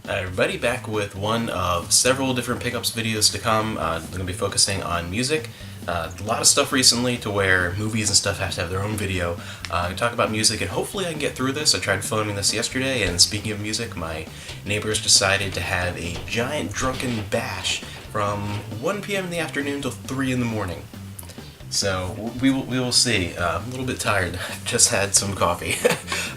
Hi everybody, back with one of several different pickups videos to come. I'm going to be focusing on music. A lot of stuff recently to where movies and stuff have to have their own video. I talk about music and hopefully I can get through this. I tried filming this yesterday, and speaking of music, my neighbors decided to have a giant drunken bash from 1 p.m. in the afternoon till 3 in the morning. So we will see. I'm a little bit tired. Just had some coffee.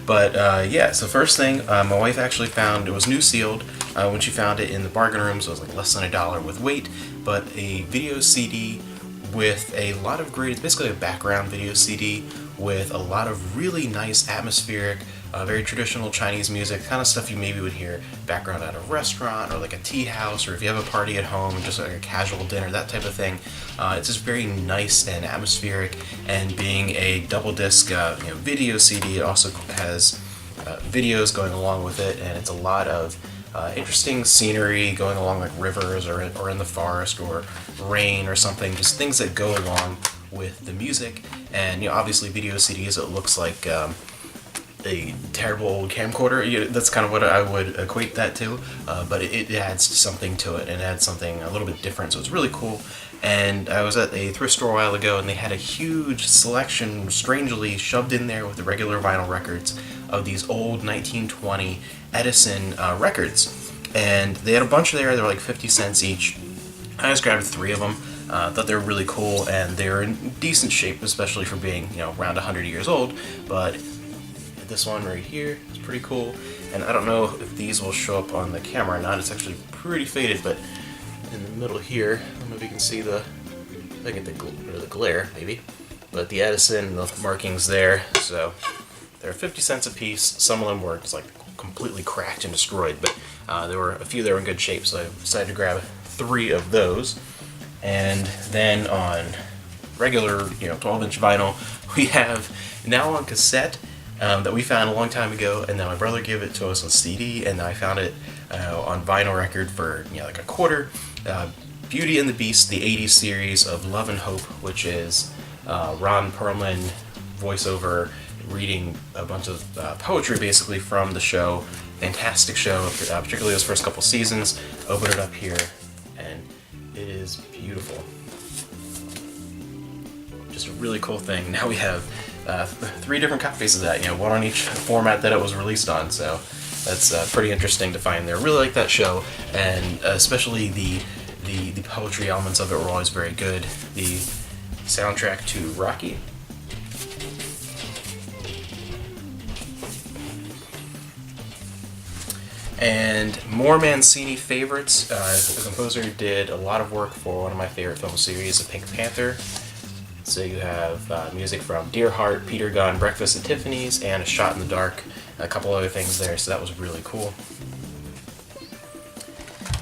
But yeah, so first thing, my wife actually found, it was new sealed. When she found it in the bargain room, so it was like less than $1 with weight, but a video CD with a lot of great, it's basically a background video CD with a lot of really nice atmospheric, very traditional Chinese music, kind of stuff you maybe would hear background at a restaurant or like a tea house, or if you have a party at home, just like a casual dinner, that type of thing. It's just very nice and atmospheric, and being a double disc video CD, it also has videos going along with it, and it's a lot of interesting scenery going along, like rivers or in the forest, or rain or something, just things that go along with the music. And obviously video CDs, it looks like a terrible old camcorder. That's kind of what I would equate that to, but it adds something to it, and adds something a little bit different, so it's really cool. And I was at a thrift store a while ago, and they had a huge selection, strangely shoved in there with the regular vinyl records, of these old 1920 Edison records. And they had a bunch there. They were like 50 cents each. I just grabbed 3 of them. Thought they were really cool, and they were in decent shape, especially for being around 100 years old. But this one right here is pretty cool, and I don't know if these will show up on the camera or not. It's actually pretty faded, but in the middle here, I don't know if you can see the glare maybe, but the Edison, the markings there. So they're 50 cents a piece. Some of them were just like completely cracked and destroyed, but there were a few that were in good shape, so I decided to grab 3 of those. And then on regular 12-inch vinyl, we have now on cassette that we found a long time ago, and then my brother gave it to us on CD, and I found it on vinyl record for like a quarter. Beauty and the Beast, the 80s series of Love and Hope, which is Ron Perlman voiceover reading a bunch of poetry basically from the show. Fantastic show, particularly those first couple seasons. Open it up here, and it is beautiful. Just a really cool thing. Now we have 3 different copies of that, one on each format that it was released on, so that's pretty interesting to find there. Really like that show, and especially the poetry elements of it were always very good. The soundtrack to Rocky. And more Mancini favorites. The composer did a lot of work for one of my favorite film series, The Pink Panther. So you have music from Dear Heart, Peter Gunn, Breakfast at Tiffany's, and A Shot in the Dark, and a couple other things there, so that was really cool.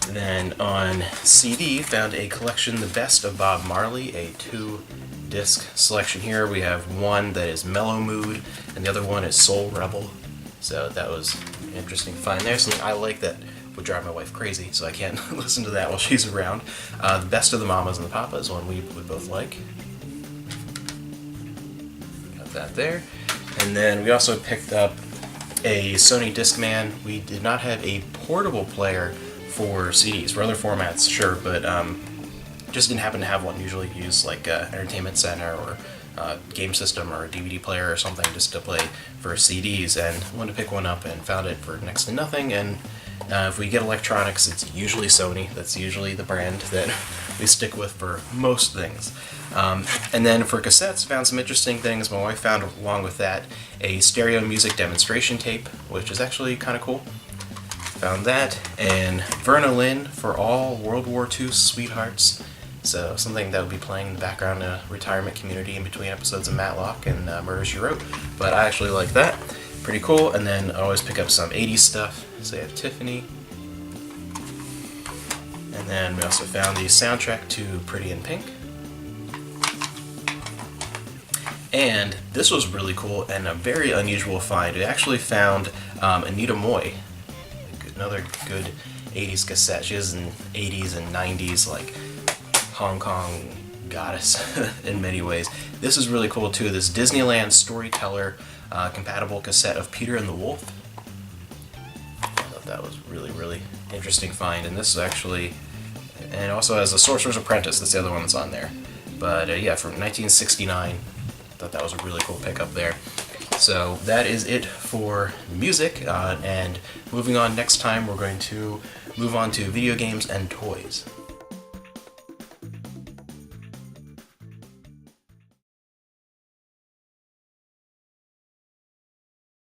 Then on CD, found a collection, The Best of Bob Marley, a 2-disc selection here. We have one that is Mellow Mood, and the other one is Soul Rebel. So that was an interesting find there. Something I like that would drive my wife crazy, so I can't listen to that while she's around. The Best of the Mamas and the Papas, one we both like. Got that there. And then we also picked up a Sony Discman. We did not have a portable player for CDs. For other formats, sure, but just didn't happen to have one. Usually use like Entertainment Center or game system or a DVD player or something just to play for CDs, and wanted to pick one up and found it for next to nothing. And if we get electronics, it's usually Sony. That's usually the brand that we stick with for most things. And then for cassettes, found some interesting things. My wife found, along with that, a stereo music demonstration tape, which is actually kind of cool. Found that, and Verna Lynn for All World War II Sweethearts. So something that would be playing in the background in a retirement community in between episodes of Matlock and Murder, She Wrote. But I actually like that. Pretty cool. And then I always pick up some 80s stuff. So I have Tiffany. And then we also found the soundtrack to Pretty in Pink. And this was really cool and a very unusual find. We actually found Anita Moy, another good 80s cassette. She was in 80s and 90s, like Hong Kong goddess in many ways. This is really cool too. This Disneyland Storyteller compatible cassette of Peter and the Wolf. that was really, really interesting find. And this is actually, and also has The Sorcerer's Apprentice, that's the other one that's on there. But yeah, from 1969, thought that was a really cool pickup there. So that is it for music, and moving on, next time we're going to move on to video games and toys.